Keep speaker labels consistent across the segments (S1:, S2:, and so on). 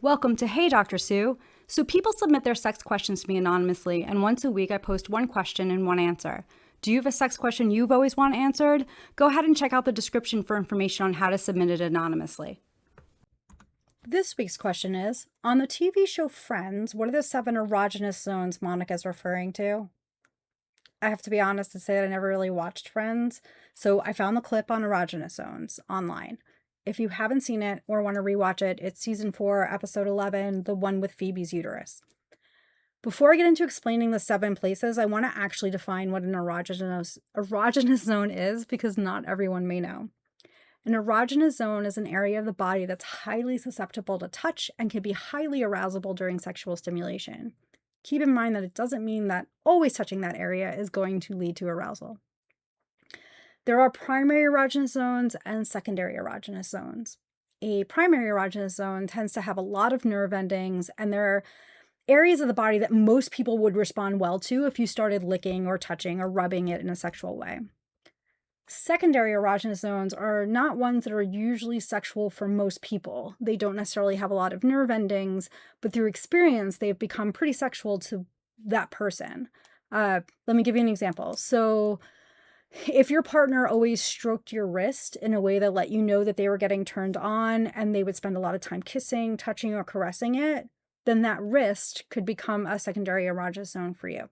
S1: Welcome to Hey Dr. Sue. So people submit their sex questions to me anonymously, and once a week I post one question and one answer. Do you have a sex question you've always wanted answered? Go ahead and check out the description for information on how to submit it anonymously. This week's question is, on the TV show Friends, what are the 7 erogenous zones Monica's referring to? I have to be honest and say that I never really watched Friends, so I found the clip on erogenous zones online. If you haven't seen it or want to rewatch it, it's season 4, episode 11, the one with Phoebe's uterus. Before I get into explaining the 7 places, I want to actually define what an erogenous zone is, because not everyone may know. An erogenous zone is an area of the body that's highly susceptible to touch and can be highly arousable during sexual stimulation. Keep in mind that it doesn't mean that always touching that area is going to lead to arousal. There are primary erogenous zones and secondary erogenous zones. A primary erogenous zone tends to have a lot of nerve endings, and there are areas of the body that most people would respond well to if you started licking or touching or rubbing it in a sexual way. Secondary erogenous zones are not ones that are usually sexual for most people. They don't necessarily have a lot of nerve endings, but through experience, they've become pretty sexual to that person. Let me give you an example. So if your partner always stroked your wrist in a way that let you know that they were getting turned on, and they would spend a lot of time kissing, touching, or caressing it, then that wrist could become a secondary erogenous zone for you.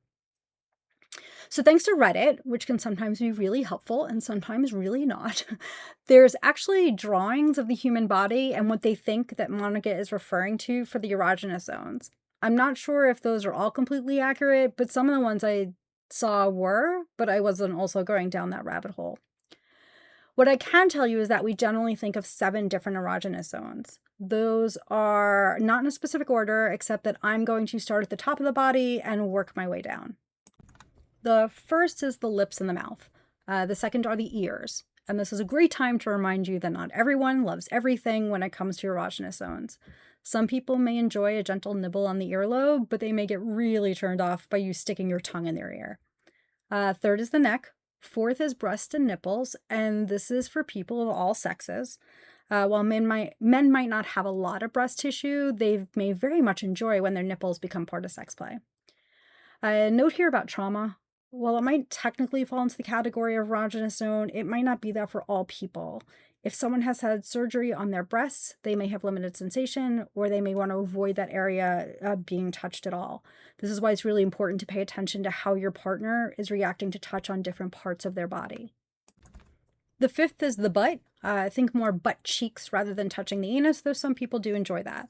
S1: So thanks to Reddit, which can sometimes be really helpful and sometimes really not, there's actually drawings of the human body and what they think that Monica is referring to for the erogenous zones. I'm not sure if those are all completely accurate, but some of the ones I saw were, but I wasn't also going down that rabbit hole. What I can tell you is that we generally think of 7 different erogenous zones. Those are not in a specific order, except that I'm going to start at the top of the body and work my way down. The first is the lips and the mouth. The second are the ears. And this is a great time to remind you that not everyone loves everything when it comes to erogenous zones. Some people may enjoy a gentle nibble on the earlobe, but they may get really turned off by you sticking your tongue in their ear. Third is the neck. Fourth is breast and nipples, and this is for people of all sexes. While men might not have a lot of breast tissue, they may very much enjoy when their nipples become part of sex play. Note here about trauma. While it might technically fall into the category of erogenous zone, it might not be that for all people. If someone has had surgery on their breasts, they may have limited sensation, or they may want to avoid that area being touched at all. This is why it's really important to pay attention to how your partner is reacting to touch on different parts of their body. The fifth is the butt. Think more butt cheeks rather than touching the anus, though some people do enjoy that.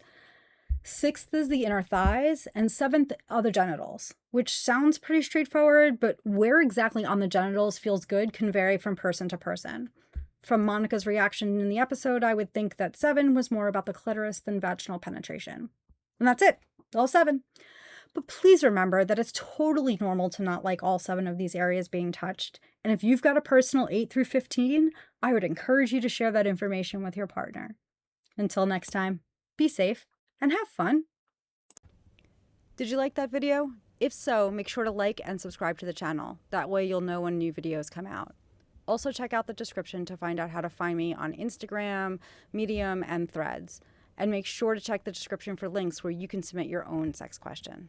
S1: Sixth is the inner thighs, and seventh are the genitals, which sounds pretty straightforward, but where exactly on the genitals feels good can vary from person to person. From Monica's reaction in the episode, I would think that 7 was more about the clitoris than vaginal penetration. And that's it, all 7. But please remember that it's totally normal to not like all 7 of these areas being touched. And if you've got a personal 8 through 15, I would encourage you to share that information with your partner. Until next time, be safe and have fun. Did you like that video? If so, make sure to like and subscribe to the channel. That way you'll know when new videos come out. Also check out the description to find out how to find me on Instagram, Medium, and Threads. And make sure to check the description for links where you can submit your own sex question.